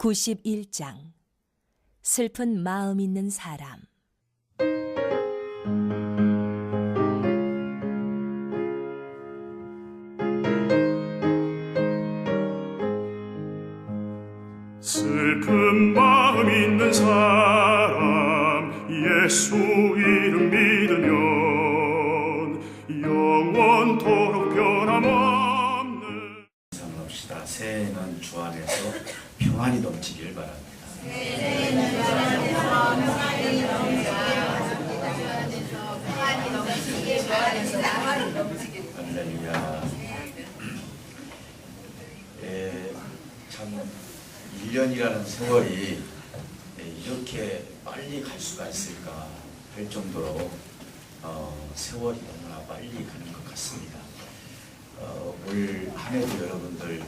91장 슬픈 마음 있는 사람. 슬픈 마음 있는 사람 예수 이름 믿으면 영원토록 변함없는. 상합시다. 새해에는 주 안에서 평안이 넘치길 바랍니다. 할렐루야. 참 1년이라는 세월이 이렇게 빨리 갈 수가 있을까 할 정도로 세월이 너무나 빨리 가는 것 같습니다. 올 한해도 여러분들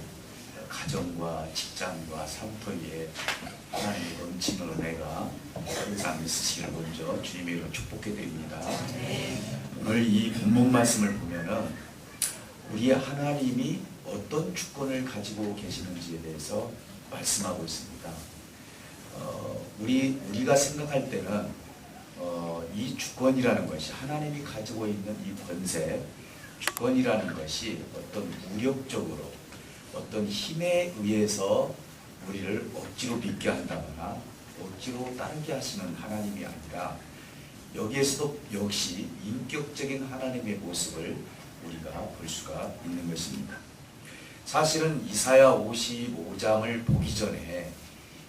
가정과 직장과 삶터위에 하나님의 넘치는 은혜가 항상 있으시기를 먼저 주님의 이름으로 축복해 드립니다. 오늘 이 본문 말씀을 보면은 우리의 하나님이 어떤 주권을 가지고 계시는지에 대해서 말씀하고 있습니다. 우리가 생각할 때는 이 주권이라는 것이 하나님이 가지고 있는 이 권세, 주권이라는 것이 어떤 무력적으로 어떤 힘에 의해서 우리를 억지로 믿게 한다거나 억지로 따르게 하시는 하나님이 아니라 여기에서도 역시 인격적인 하나님의 모습을 우리가 볼 수가 있는 것입니다. 사실은 이사야 55장을 보기 전에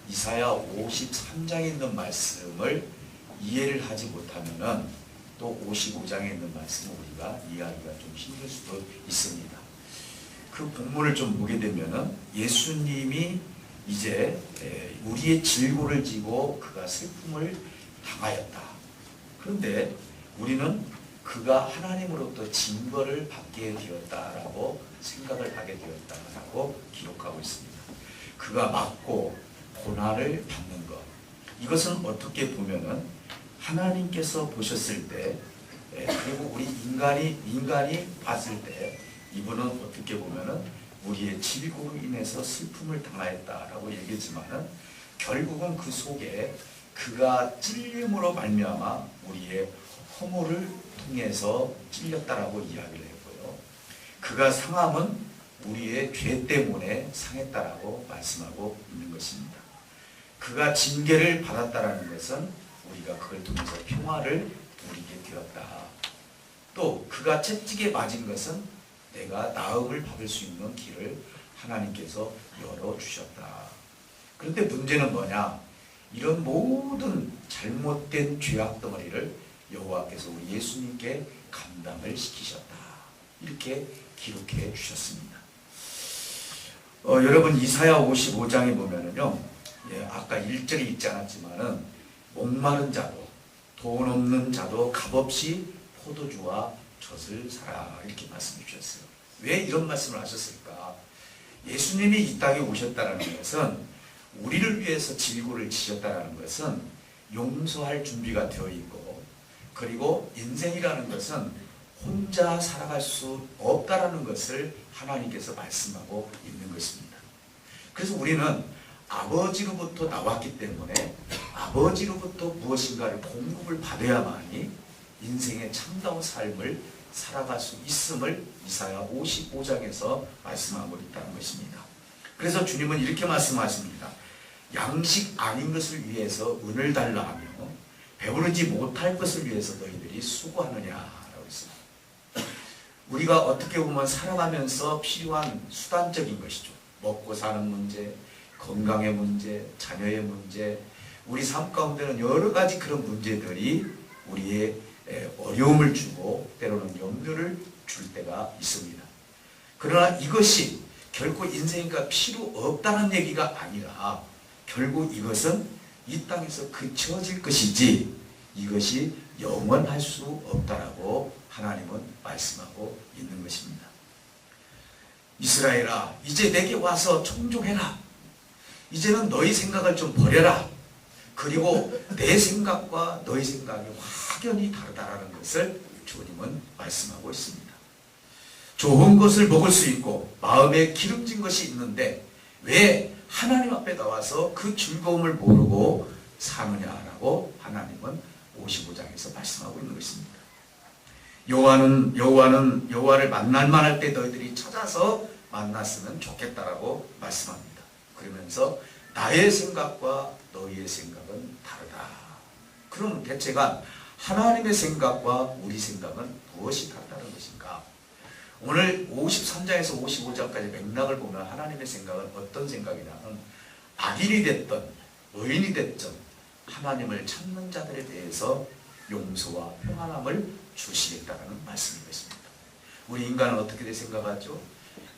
이사야 53장에 있는 말씀을 이해를 하지 못하면은 또 55장에 있는 말씀을 우리가 이해하기가 좀 힘들 수도 있습니다. 그 본문을 좀 보게 되면은 예수님이 이제 우리의 질고를 지고 그가 슬픔을 당하였다. 그런데 우리는 그가 하나님으로부터 징벌을 받게 되었다라고 생각을 하게 되었다라고 기록하고 있습니다. 그가 맞고 고난을 받는 것, 이것은 어떻게 보면은 하나님께서 보셨을 때, 그리고 우리 인간이 봤을 때 이분은 어떻게 보면은 우리의 질고로 인해서 슬픔을 당하였다라고 얘기했지만은 결국은 그 속에 그가 찔림으로 말미암아 우리의 허물을 통해서 찔렸다라고 이야기를 했고요. 그가 상함은 우리의 죄 때문에 상했다라고 말씀하고 있는 것입니다. 그가 징계를 받았다라는 것은 우리가 그걸 통해서 평화를 누리게 되었다. 또 그가 채찍에 맞은 것은 내가 나음을 받을 수 있는 길을 하나님께서 열어주셨다. 그런데 문제는 뭐냐? 이런 모든 잘못된 죄악 덩어리를 여호와께서 우리 예수님께 감당을 시키셨다. 이렇게 기록해 주셨습니다. 여러분 이사야 55장에 보면은요, 아까 1절에 있지 않았지만은 목마른 자도 돈 없는 자도 값없이 포도주와 젖을 사라 이렇게 말씀해 주셨어요. 왜 이런 말씀을 하셨을까? 예수님이 이 땅에 오셨다는 것은 우리를 위해서 질고를 지셨다는 것은 용서할 준비가 되어 있고, 그리고 인생이라는 것은 혼자 살아갈 수 없다라는 것을 하나님께서 말씀하고 있는 것입니다. 그래서 우리는 아버지로부터 나왔기 때문에 아버지로부터 무엇인가를 공급을 받아야만이 인생의 참다운 삶을 살아갈 수 있음을 이사야 55장에서 말씀하고 있다는 것입니다. 그래서 주님은 이렇게 말씀하십니다. 양식 아닌 것을 위해서 은을 달라 하며 배부르지 못할 것을 위해서 너희들이 수고하느냐라고 했습니다. 우리가 어떻게 보면 살아가면서 필요한 수단적인 것이죠. 먹고 사는 문제, 건강의 문제, 자녀의 문제, 우리 삶 가운데는 여러 가지 그런 문제들이 우리의 어려움을 주고 때로는 염려를 줄 때가 있습니다. 그러나 이것이 결코 인생과 필요 없다는 얘기가 아니라 결국 이것은 이 땅에서 그쳐질 것이지 이것이 영원할 수 없다라고 하나님은 말씀하고 있는 것입니다. 이스라엘아, 이제 내게 와서 청종해라. 이제는 너희 생각을 좀 버려라. 그리고 내 생각과 너희 생각이 확연히 다르다라는 것을 주님은 말씀하고 있습니다. 좋은 것을 먹을 수 있고 마음에 기름진 것이 있는데 왜 하나님 앞에 나와서 그 즐거움을 모르고 사느냐라고 하나님은 55장에서 말씀하고 있는 것입니다. 여호와를 만날만 할 때 너희들이 찾아서 만났으면 좋겠다라고 말씀합니다. 그러면서 나의 생각과 너희의 생각은 다르다. 그럼 대체가 하나님의 생각과 우리 생각은 무엇이 다르다는 것인가? 오늘 53장에서 55장까지 맥락을 보면 하나님의 생각은 어떤 생각이냐면 악인이 됐든 의인이 됐든 하나님을 찾는 자들에 대해서 용서와 평안함을 주시겠다는 말씀인 것입니다. 우리 인간은 어떻게 생각하죠?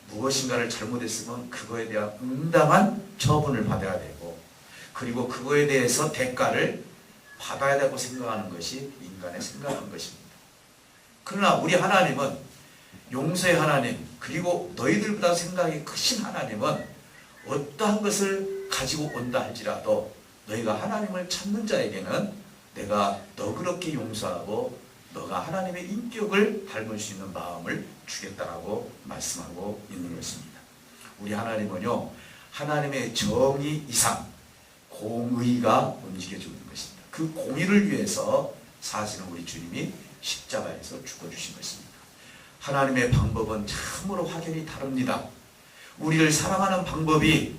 무엇인가를 잘못했으면 그거에 대한 응당한 처분을 받아야 되고, 그리고 그거에 대해서 대가를 받아야 되고 생각하는 것이 인간의 생각인 것입니다. 그러나 우리 하나님은 용서의 하나님, 그리고 너희들보다 생각이 크신 하나님은 어떠한 것을 가지고 온다 할지라도 너희가 하나님을 찾는 자에게는 내가 너그럽게 용서하고 너가 하나님의 인격을 닮을 수 있는 마음을 주겠다라고 말씀하고 있는 것입니다. 우리 하나님은요, 하나님의 정의 이상 공의가 움직여주는 것입니다. 그 공의를 위해서 사실은 우리 주님이 십자가에서 죽어주신 것입니다. 하나님의 방법은 참으로 확연히 다릅니다. 우리를 사랑하는 방법이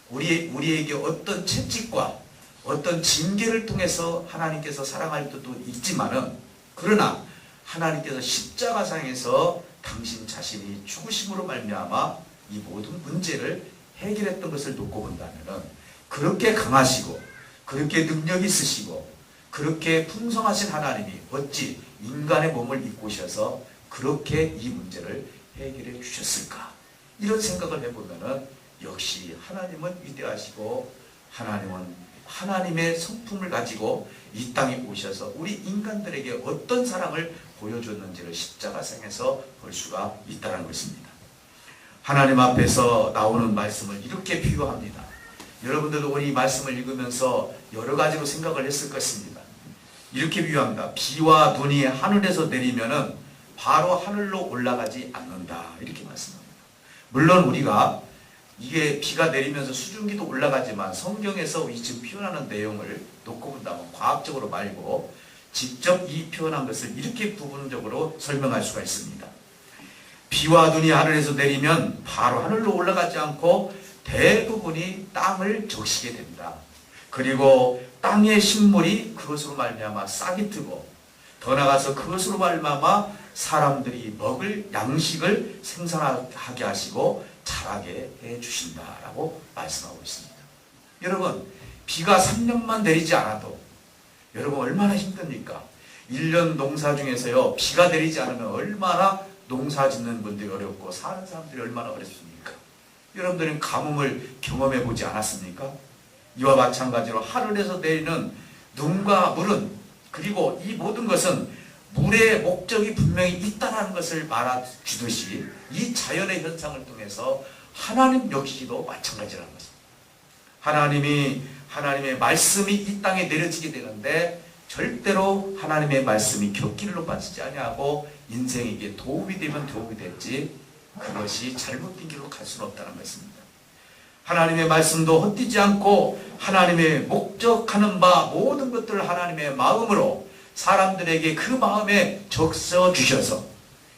우리에게 어떤 채찍과 어떤 징계를 통해서 하나님께서 사랑할 때도 있지만은, 그러나 하나님께서 십자가상에서 당신 자신이 죽으심으로 말미암아 이 모든 문제를 해결했던 것을 놓고 본다면은, 그렇게 강하시고 그렇게 능력 있으시고 그렇게 풍성하신 하나님이 어찌 인간의 몸을 입고 오셔서 그렇게 이 문제를 해결해 주셨을까? 이런 생각을 해보면은 역시 하나님은 위대하시고 하나님은 하나님의 성품을 가지고 이 땅에 오셔서 우리 인간들에게 어떤 사랑을 보여줬는지를 십자가상에서 볼 수가 있다는 것입니다. 하나님 앞에서 나오는 말씀을 이렇게 비유합니다. 여러분들도 오늘 이 말씀을 읽으면서 여러 가지로 생각을 했을 것입니다. 이렇게 비유합니다. 비와 눈이 하늘에서 내리면은 바로 하늘로 올라가지 않는다. 이렇게 말씀합니다. 물론 우리가 이게 비가 내리면서 수증기도 올라가지만 성경에서 이 지금 표현하는 내용을 놓고 본다면 과학적으로 말고 직접 이 표현한 것을 이렇게 부분적으로 설명할 수가 있습니다. 비와 눈이 하늘에서 내리면 바로 하늘로 올라가지 않고 대부분이 땅을 적시게 됩니다. 그리고 땅의 식물이 그것으로 말미암아 싹이 트고, 더 나아가서 그것으로 말미암아 사람들이 먹을 양식을 생산하게 하시고 자라게 해주신다라고 말씀하고 있습니다. 여러분, 비가 3년만 내리지 않아도 여러분 얼마나 힘듭니까? 1년 농사 중에서요, 비가 내리지 않으면 얼마나 농사 짓는 분들이 어렵고 사는 사람들이 얼마나 어렵습니까? 여러분들은 가뭄을 경험해 보지 않았습니까? 이와 마찬가지로 하늘에서 내리는 눈과 물은, 그리고 이 모든 것은 물의 목적이 분명히 있다는 것을 말해주듯이 이 자연의 현상을 통해서 하나님 역시도 마찬가지라는 것입니다. 하나님의 말씀이 이 땅에 내려지게 되는데 절대로 하나님의 말씀이 곁길로 빠지지 아니하고 인생에게 도움이 되면 도움이 됐지, 그것이 잘못된 길로 갈 수는 없다는 것입니다. 하나님의 말씀도 헛되지 않고 하나님의 목적하는 바 모든 것들을 하나님의 마음으로 사람들에게 그 마음에 적셔 주셔서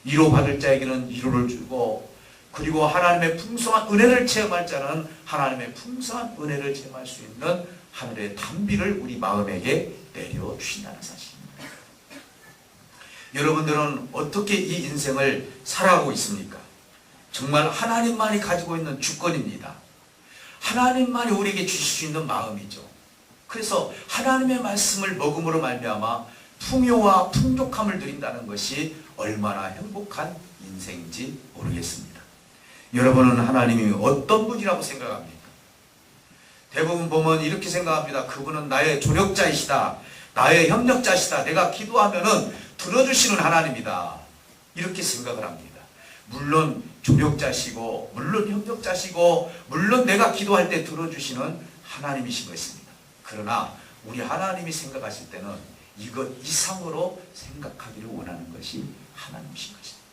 위로받을 자에게는 위로를 주고, 그리고 하나님의 풍성한 은혜를 체험할 자는 하나님의 풍성한 은혜를 체험할 수 있는 하늘의 단비를 우리 마음에게 내려주신다는 사실입니다. 여러분들은 어떻게 이 인생을 살아가고 있습니까? 정말 하나님만이 가지고 있는 주권입니다. 하나님만이 우리에게 주실 수 있는 마음이죠. 그래서 하나님의 말씀을 먹음으로 말미암아 풍요와 풍족함을 누린다는 것이 얼마나 행복한 인생인지 모르겠습니다. 여러분은 하나님이 어떤 분이라고 생각합니까? 대부분 보면 이렇게 생각합니다. 그분은 나의 조력자이시다, 나의 협력자시다, 내가 기도하면은 들어주시는 하나님이다, 이렇게 생각을 합니다. 물론 조력자시고 물론 협력자시고 물론 내가 기도할 때 들어주시는 하나님이신 것입니다. 그러나 우리 하나님이 생각하실 때는 이것 이상으로 생각하기를 원하는 것이 하나님이신 것입니다.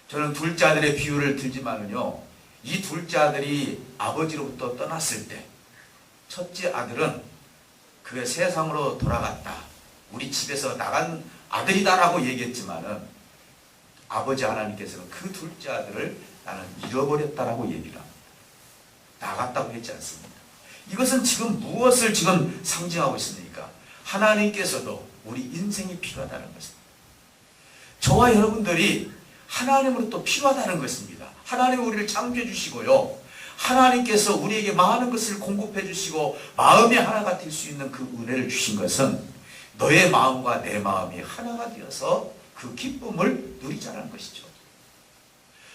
저는 둘째 아들의 비유를 들지만은요, 이 둘째 아들이 아버지로부터 떠났을 때 첫째 아들은 그 세상으로 돌아갔다. 우리 집에서 나간 아들이다라고 얘기했지만은 아버지 하나님께서는 그 둘째 아들을 나는 잃어버렸다라고 얘기를 합니다. 나갔다고 했지 않습니다. 이것은 지금 무엇을 지금 상징하고 있습니까? 하나님께서도 우리 인생이 필요하다는 것입니다. 저와 여러분들이 하나님으로부터 필요하다는 것입니다. 하나님은 우리를 창조해 주시고요. 하나님께서 우리에게 많은 것을 공급해 주시고 마음이 하나가 될 수 있는 그 은혜를 주신 것은 너의 마음과 내 마음이 하나가 되어서 그 기쁨을 누리자는 것이죠.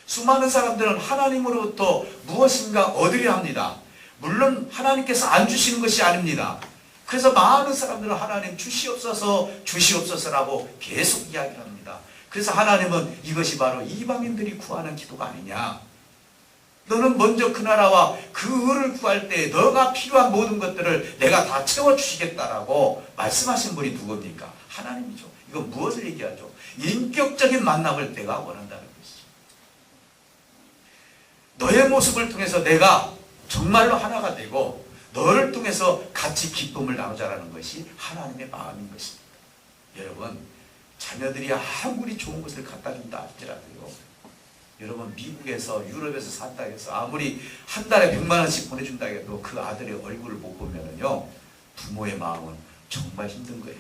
수많은 사람들은 하나님으로부터 무엇인가 얻으려 합니다. 물론 하나님께서 안 주시는 것이 아닙니다. 그래서 많은 사람들은 하나님 주시옵소서 주시옵소서라고 계속 이야기를 합니다. 그래서 하나님은 이것이 바로 이방인들이 구하는 기도가 아니냐. 너는 먼저 그 나라와 그 의를 구할 때 너가 필요한 모든 것들을 내가 다 채워주시겠다라고 말씀하신 분이 누굽니까? 하나님이죠. 이건 무엇을 얘기하죠? 인격적인 만남을 내가 원한다는 것이죠. 너의 모습을 통해서 내가 정말로 하나가 되고 너를 통해서 같이 기쁨을 나누자라는 것이 하나님의 마음인 것입니다. 여러분, 자녀들이 아무리 좋은 것을 갖다 준다 할지라도요, 여러분 미국에서 유럽에서 산다 해서 아무리 한 달에 100만 원씩 보내준다 해도 그 아들의 얼굴을 못 보면은요, 부모의 마음은 정말 힘든 거예요.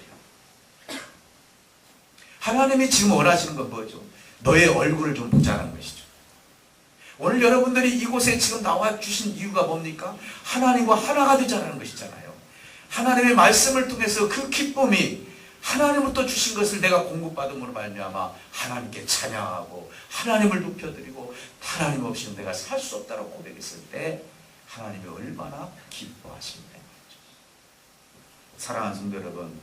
하나님이 지금 원하시는 건 뭐죠? 너의 얼굴을 좀 보자는 것이죠. 오늘 여러분들이 이곳에 지금 나와 주신 이유가 뭡니까? 하나님과 하나가 되자는 것이잖아요. 하나님의 말씀을 통해서 그 기쁨이 하나님부터 주신 것을 내가 공급받음으로 말미암아 하나님께 찬양하고 하나님을 높여드리고 하나님 없이는 내가 살 수 없다고 고백했을 때 하나님이 얼마나 기뻐하십니까? 사랑하는 성도 여러분,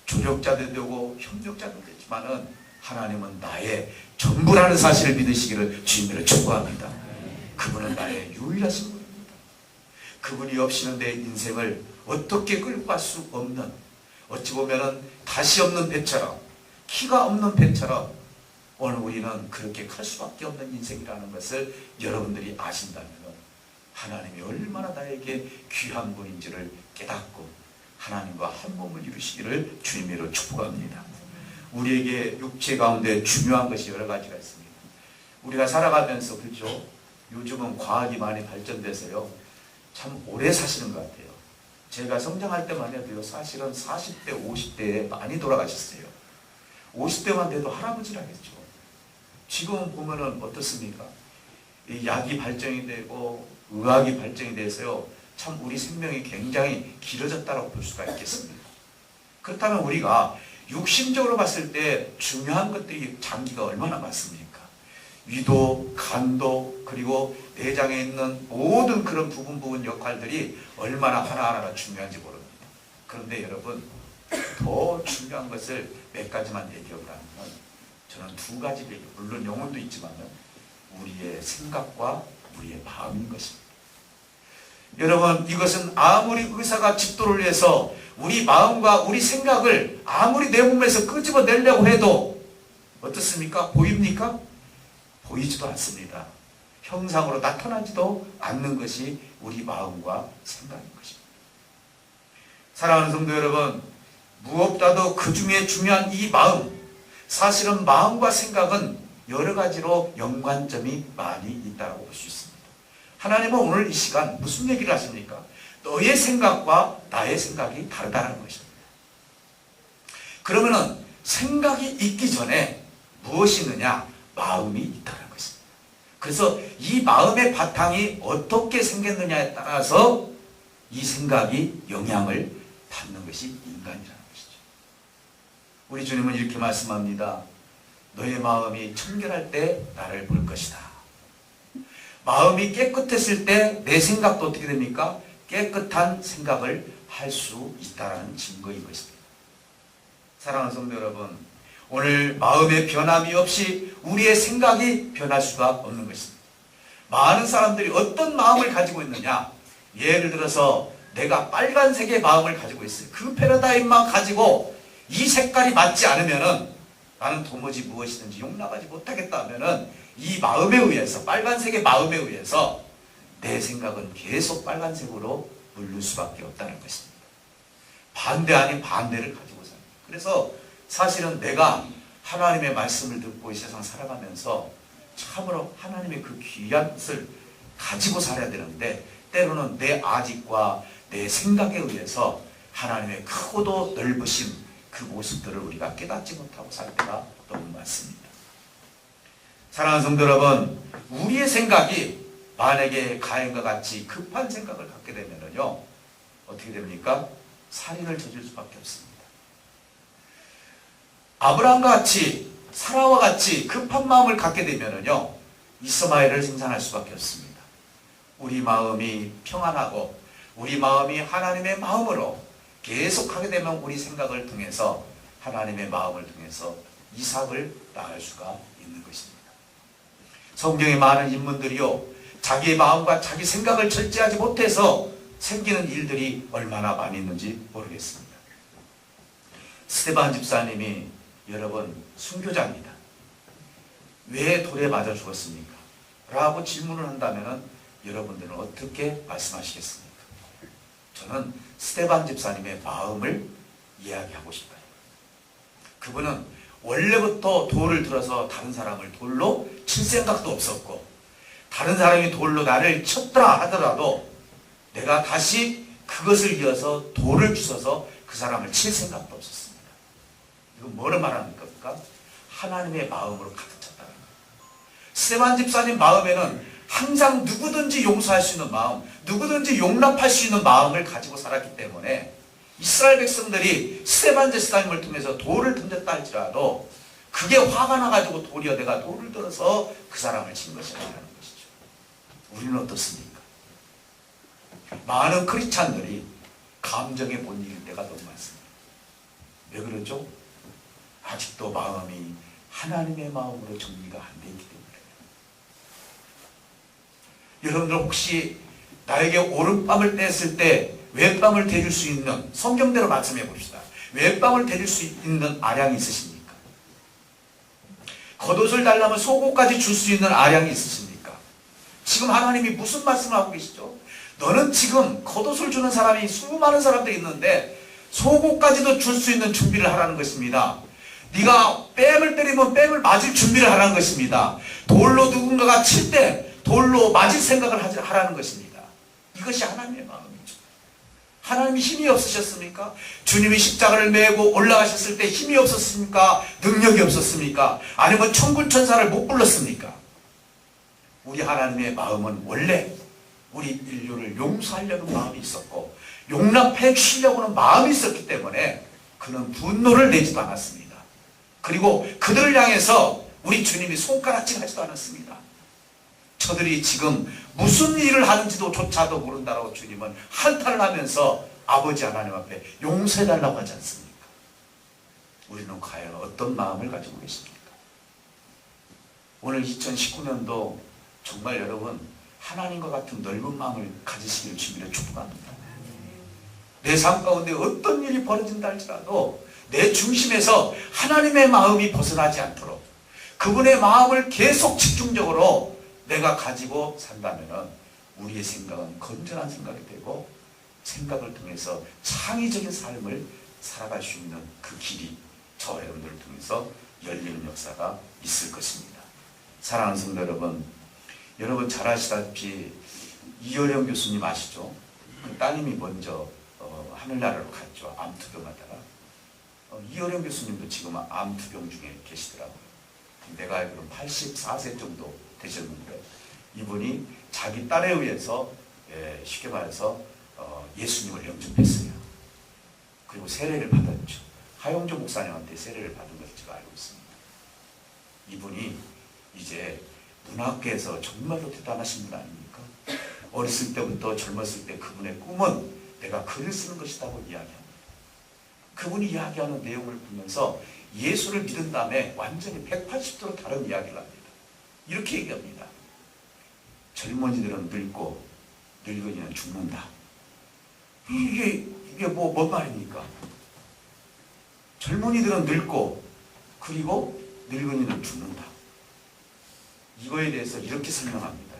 조력자도 되고 협력자도 되지만은 하나님은 나의 전부라는 사실을 믿으시기를 주님으로 축복합니다. 그분은 나의 유일하신 분입니다. 그분이 없이는 내 인생을 어떻게 끌고 갈 수 없는, 어찌 보면은 다시 없는 배처럼, 키가 없는 배처럼 오늘 우리는 그렇게 클 수밖에 없는 인생이라는 것을 여러분들이 아신다면 하나님이 얼마나 나에게 귀한 분인지를 깨닫고 하나님과 한 몸을 이루시기를 주님으로 축복합니다. 우리에게 육체 가운데 중요한 것이 여러 가지가 있습니다. 우리가 살아가면서, 그렇죠? 요즘은 과학이 많이 발전돼서요, 참 오래 사시는 것 같아요. 제가 성장할 때만 해도요, 사실은 40대, 50대에 많이 돌아가셨어요. 50대만 돼도 할아버지라겠죠. 지금 보면은 어떻습니까? 이 약이 발전이 되고 의학이 발전이 돼서요, 참 우리 생명이 굉장히 길어졌다고 볼 수가 있겠습니다. 그렇다면 우리가 육신적으로 봤을 때 중요한 것들이 장기가 얼마나 많습니까? 위도, 간도, 그리고 내장에 있는 모든 그런 부분 역할들이 얼마나 하나하나가 중요한지 모릅니다. 그런데 여러분, 더 중요한 것을 몇 가지만 얘기하면 저는 두 가지 얘기, 물론 영혼도 있지만 우리의 생각과 우리의 마음인 것입니다. 여러분, 이것은 아무리 의사가 집도를 해서 우리 마음과 우리 생각을 아무리 내 몸에서 끄집어내려고 해도 어떻습니까? 보입니까? 보이지도 않습니다. 형상으로 나타나지도 않는 것이 우리 마음과 생각인 것입니다. 사랑하는 성도 여러분, 무엇보다도 그 중에 중요한 이 마음, 사실은 마음과 생각은 여러 가지로 연관점이 많이 있다고 볼 수 있습니다. 하나님은 오늘 이 시간 무슨 얘기를 하십니까? 너의 생각과 나의 생각이 다르다는 것입니다. 그러면은 생각이 있기 전에 무엇이 있느냐? 마음이 있다는 것입니다. 그래서 이 마음의 바탕이 어떻게 생겼느냐에 따라서 이 생각이 영향을 받는 것이 인간이라는 것이죠. 우리 주님은 이렇게 말씀합니다. 너의 마음이 청결할 때 나를 볼 것이다. 마음이 깨끗했을 때 내 생각도 어떻게 됩니까? 깨끗한 생각을 할 수 있다는 증거인 것입니다. 사랑하는 성도 여러분, 오늘 마음의 변함이 없이 우리의 생각이 변할 수가 없는 것입니다. 많은 사람들이 어떤 마음을 가지고 있느냐? 예를 들어서 내가 빨간색의 마음을 가지고 있어요. 그 패러다임만 가지고 이 색깔이 맞지 않으면은 나는 도무지 무엇이든지 용납하지 못하겠다 하면은 이 마음에 의해서, 빨간색의 마음에 의해서 내 생각은 계속 빨간색으로 물릴 수밖에 없다는 것입니다. 반대 아닌 반대를 가지고 삽니다. 그래서 사실은 내가 하나님의 말씀을 듣고 이 세상 살아가면서 참으로 하나님의 그 귀한 것을 가지고 살아야 되는데, 때로는 내 아직과 내 생각에 의해서 하나님의 크고도 넓으신 그 모습들을 우리가 깨닫지 못하고 살 때가 너무 많습니다. 사랑하는 성도 여러분, 우리의 생각이 만약에 가인과 같이 급한 생각을 갖게 되면요, 어떻게 됩니까? 살인을 저질 수밖에 없습니다. 아브라함과 같이, 사라와 같이 급한 마음을 갖게 되면요, 이스마엘을 생산할 수밖에 없습니다. 우리 마음이 평안하고 우리 마음이 하나님의 마음으로 계속하게 되면 우리 생각을 통해서, 하나님의 마음을 통해서 이삭을 낳을 수가 있는 것입니다. 성경의 많은 인물들이요, 자기의 마음과 자기 생각을 절제하지 못해서 생기는 일들이 얼마나 많이 있는지 모르겠습니다. 스데반 집사님이 여러분 순교자입니다. 왜 돌에 맞아 죽었습니까? 라고 질문을 한다면 여러분들은 어떻게 말씀하시겠습니까? 저는 스데반 집사님의 마음을 이야기하고 싶어요. 그분은 원래부터 돌을 들어서 다른 사람을 돌로 칠 생각도 없었고, 다른 사람이 돌로 나를 쳤더라 하더라도 내가 다시 그것을 이어서 돌을 주워서 그 사람을 칠 생각도 없었습니다. 이건 뭐를 말하는 겁니까? 하나님의 마음으로 가득 찼다는 거예요. 스데반 집사님 마음에는 항상 누구든지 용서할 수 있는 마음, 누구든지 용납할 수 있는 마음을 가지고 살았기 때문에 이스라엘 백성들이 스데반 집사님을 통해서 돌을 던졌다 할지라도 그게 화가 나가지고 도리어 내가 돌을 들어서 그 사람을 친 것이라는 것이죠. 우리는 어떻습니까? 많은 크리스찬들이 감정에 못 이길 때가 너무 많습니다. 왜 그러죠? 아직도 마음이 하나님의 마음으로 정리가 안 돼 있기 때문에. 여러분들 혹시 나에게 오른밤을 뗐을 때 왼밤을 대줄 수 있는, 성경대로 말씀해 봅시다. 왼밤을 대줄 수 있는 아량이 있으십니까? 겉옷을 달라면 속옷까지 줄 수 있는 아량이 있으십니까? 지금 하나님이 무슨 말씀을 하고 계시죠? 너는 지금 겉옷을 주는 사람이 수많은 사람들이 있는데 속옷까지도 줄 수 있는 준비를 하라는 것입니다. 네가 뺨을 때리면 뺨을 맞을 준비를 하라는 것입니다. 돌로 누군가가 칠 때 돌로 맞을 생각을 하라는 것입니다. 이것이 하나님의 마음이죠. 하나님이 힘이 없으셨습니까? 주님이 십자가를 메고 올라가셨을 때 힘이 없었습니까? 능력이 없었습니까? 아니면 천군천사를 못 불렀습니까? 우리 하나님의 마음은 원래 우리 인류를 용서하려는 마음이 있었고 용납해 주시려고 하는 마음이 있었기 때문에 그는 분노를 내지도 않았습니다. 그리고 그들을 향해서 우리 주님이 손가락질 하지도 않았습니다. 저들이 지금 무슨 일을 하는지도 조차도 모른다라고 주님은 한탄을 하면서 아버지 하나님 앞에 용서해달라고 하지 않습니까? 우리는 과연 어떤 마음을 가지고 계십니까? 오늘 2019년도 정말 여러분 하나님과 같은 넓은 마음을 가지시기를 주님을 축복합니다. 내 삶 가운데 어떤 일이 벌어진다 할지라도 내 중심에서 하나님의 마음이 벗어나지 않도록 그분의 마음을 계속 집중적으로 내가 가지고 산다면 우리의 생각은 건전한 생각이 되고 생각을 통해서 창의적인 삶을 살아갈 수 있는 그 길이 저 여러분들을 통해서 열리는 역사가 있을 것입니다. 사랑하는 성도 여러분, 여러분 잘 아시다시피 이효령 교수님 아시죠? 그 따님이 먼저 하늘나라로 갔죠. 암투병하다가. 이효령 교수님도 지금 암투병 중에 계시더라고요. 내가 알기로는 84세 정도 되셨는데 이분이 자기 딸에 의해서 쉽게 말해서 예수님을 영접했어요. 그리고 세례를 받았죠. 하용조 목사님한테 세례를 받은 것을 제가 알고 있습니다. 이분이 이제 문학계에서 정말로 대단하신 분 아닙니까? 어렸을 때부터 젊었을 때 그분의 꿈은 내가 글을 쓰는 것이라고 이야기합니다. 그분이 이야기하는 내용을 보면서 예수를 믿은 다음에 완전히 180도로 다른 이야기를 합니다. 이렇게 얘기합니다. 젊은이들은 늙고 늙은이는 죽는다. 이게 뭔 말입니까? 젊은이들은 늙고 그리고 늙은이는 죽는다. 이거에 대해서 이렇게 설명합니다.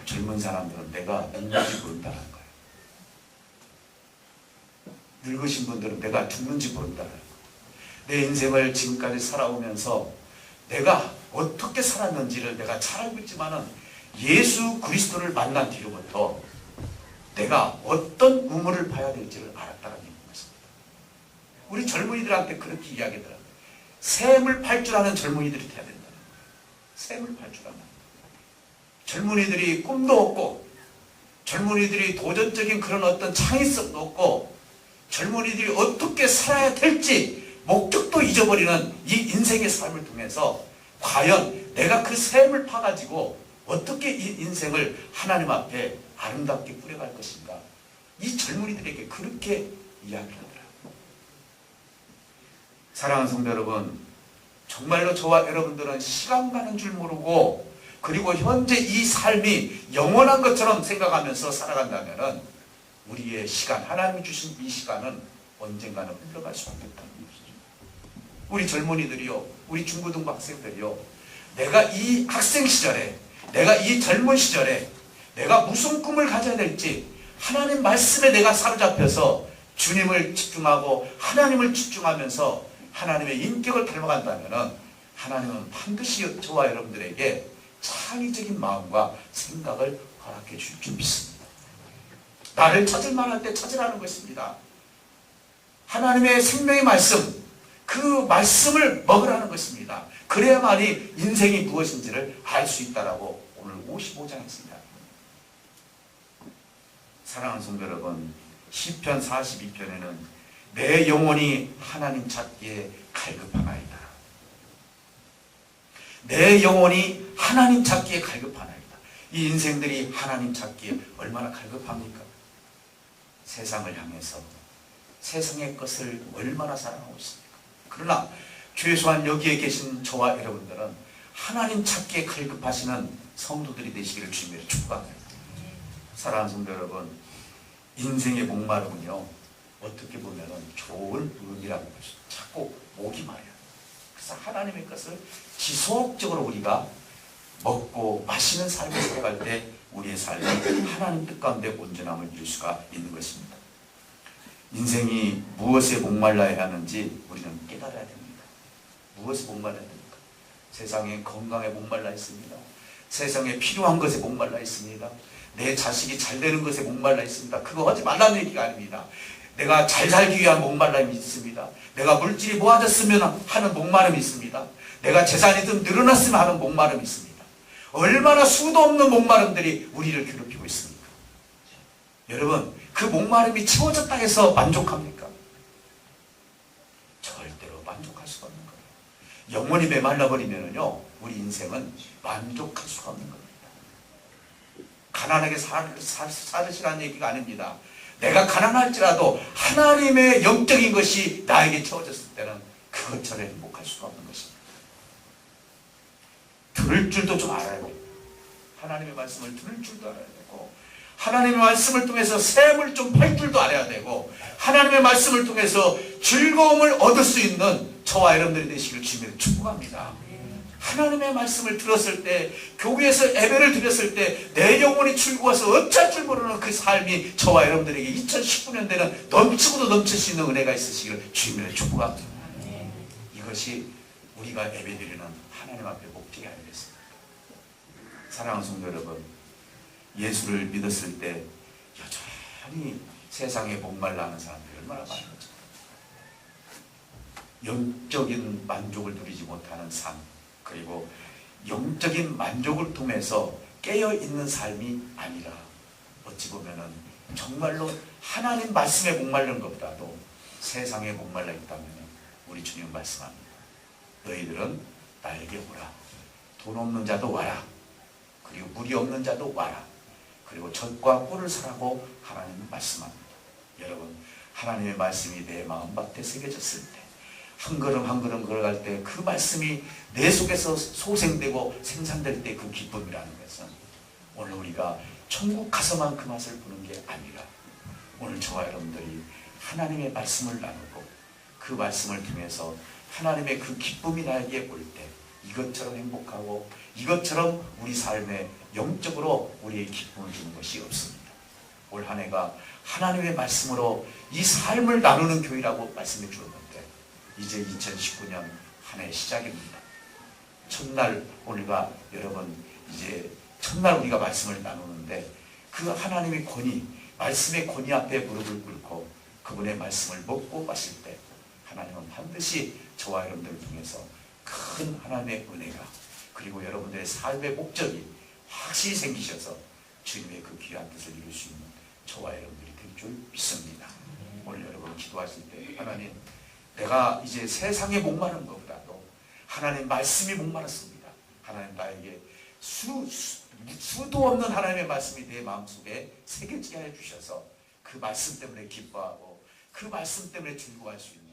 젊은 사람들은 내가 죽는지 모른다는 거예요. 늙으신 분들은 내가 죽는지 모른다는 거예요. 내 인생을 지금까지 살아오면서 내가 어떻게 살았는지를 내가 잘 알고 있지만은 예수 그리스도를 만난 뒤로부터 내가 어떤 우물을 봐야 될지를 알았다는 얘기입니다. 우리 젊은이들한테 그렇게 이야기하더라고요. 샘을 팔 줄 아는 젊은이들이 돼야 된다는 거예요. 샘을 팔 줄 아는. 젊은이들이 꿈도 없고, 젊은이들이 도전적인 그런 어떤 창의성도 없고, 젊은이들이 어떻게 살아야 될지 목적도 잊어버리는 이 인생의 삶을 통해서 과연 내가 그 샘을 파가지고 어떻게 이 인생을 하나님 앞에 아름답게 뿌려갈 것인가. 이 젊은이들에게 그렇게 이야기를 하더라고요. 사랑하는 성도 여러분, 정말로 저와 여러분들은 시간 가는 줄 모르고 그리고 현재 이 삶이 영원한 것처럼 생각하면서 살아간다면 우리의 시간, 하나님이 주신 이 시간은 언젠가는 흘러갈 수밖에 없다는 것이죠. 우리 젊은이들이요, 우리 중고등부 학생들이요, 내가 이 학생 시절에, 내가 이 젊은 시절에 내가 무슨 꿈을 가져야 될지 하나님 말씀에 내가 사로잡혀서 주님을 집중하고 하나님을 집중하면서 하나님의 인격을 닮아간다면 하나님은 반드시 저와 여러분들에게 창의적인 마음과 생각을 허락해 줄 줄 믿습니다. 나를 찾을 만할 때 찾으라는 것입니다. 하나님의 생명의 말씀, 그 말씀을 먹으라는 것입니다. 그래야만이 인생이 무엇인지를 알 수 있다라고 오늘 55장 했습니다. 사랑하는 성도 여러분, 시편 42편에는 내 영혼이 하나님 찾기에 갈급하나이다. 내 영혼이 하나님 찾기에 갈급하나이다. 이 인생들이 하나님 찾기에 얼마나 갈급합니까? 세상을 향해서 세상의 것을 얼마나 사랑하고 있습니까? 그러나 최소한 여기에 계신 저와 여러분들은 하나님 찾기에 갈급하시는 성도들이 되시기를 주님으로 축복합니다. 사랑하는 성도 여러분, 인생의 목마름은요, 어떻게 보면 좋은 의미라고 볼 수 있어요. 자꾸 목이 마려요. 그래서 하나님의 것을 지속적으로 우리가 먹고 마시는 삶을 살아갈 때 우리의 삶이 하나님 뜻 가운데 온전함을 이룰 수가 있는 것입니다. 인생이 무엇에 목말라야 하는지 우리는 깨달아야 됩니다. 무엇에 목말라야 됩니까? 세상에 건강에 목말라 있습니다. 세상에 필요한 것에 목말라 있습니다. 내 자식이 잘 되는 것에 목말라 있습니다. 그거 하지 말라는 얘기가 아닙니다. 내가 잘 살기 위한 목말람이 있습니다. 내가 물질이 모아졌으면 하는 목마름이 있습니다. 내가 재산이 좀 늘어났으면 하는 목마름이 있습니다. 얼마나 수도 없는 목마름들이 우리를 괴롭히고 있습니까? 여러분, 그 목마름이 채워졌다 해서 만족합니까? 절대로 만족할 수가 없는 거예요. 영원히 메말라버리면요, 우리 인생은 만족할 수가 없는 겁니다. 가난하게 살으시라는 얘기가 아닙니다. 내가 가난할지라도 하나님의 영적인 것이 나에게 채워졌을 때는 그것처럼 행복할 수가 없는 것입니다. 들을 줄도 좀 알아야 됩니다. 하나님의 말씀을 들을 줄도 알아야 되고, 하나님의 말씀을 통해서 샘을 좀 팔 줄도 알아야 되고, 하나님의 말씀을 통해서 즐거움을 얻을 수 있는 저와 여러분들이 되시기를 주님으로 축복합니다. 하나님의 말씀을 들었을 때, 교회에서 예배를 드렸을 때 내 영혼이 즐거워서 어쩔 줄 모르는 그 삶이 저와 여러분들에게 2019년대는 넘치고도 넘칠 수 있는 은혜가 있으시기를 주님으로 축복합니다. 이것이 우리가 예배드리는 하나님 앞에 목적이 아니겠습니까? 사랑하는 성도 여러분, 예수를 믿었을 때 여전히 세상에 목말라 하는 사람들이 얼마나 많은지, 영적인 만족을 누리지 못하는 삶, 그리고 영적인 만족을 통해서 깨어있는 삶이 아니라 어찌 보면은 정말로 하나님 말씀에 목말른 것보다도 세상에 목말라 있다면 우리 주님 말씀합니다. 너희들은 나에게 오라. 돈 없는 자도 와라. 그리고 물이 없는 자도 와라. 그리고 젖과 꿀을 사라고 하나님은 말씀합니다. 여러분, 하나님의 말씀이 내 마음밭에 새겨졌을 때, 한 걸음 한 걸음 걸어갈 때 그 말씀이 내 속에서 소생되고 생산될 때 그 기쁨이라는 것은 오늘 우리가 천국 가서만 그 맛을 보는 게 아니라 오늘 저와 여러분들이 하나님의 말씀을 나누고 그 말씀을 통해서 하나님의 그 기쁨이 나에게 올 때 이것처럼 행복하고 이것처럼 우리 삶에 영적으로 우리의 기쁨을 주는 것이 없습니다. 올 한 해가 하나님의 말씀으로 이 삶을 나누는 교회라고 말씀해 주었는데 이제 2019년 한 해 시작입니다. 첫날 오늘과 여러분 이제 첫날 우리가 말씀을 나누는데 그 하나님의 권위, 말씀의 권위 앞에 무릎을 꿇고 그분의 말씀을 먹고 마실 때 하나님은 반드시 저와 여러분들을 통해서 큰 하나님의 은혜가 그리고 여러분들의 삶의 목적이 확실히 생기셔서 주님의 그 귀한 뜻을 이룰 수 있는 저와 여러분들이 될 줄 믿습니다. 오늘 여러분 기도하실 때 하나님 내가 이제 세상에 목마른 것보다도 하나님 말씀이 목마랐습니다. 하나님 나에게 수도 없는 하나님의 말씀이 내 마음속에 새겨지게 하여 주셔서 그 말씀 때문에 기뻐하고 그 말씀 때문에 즐거워할 수 있는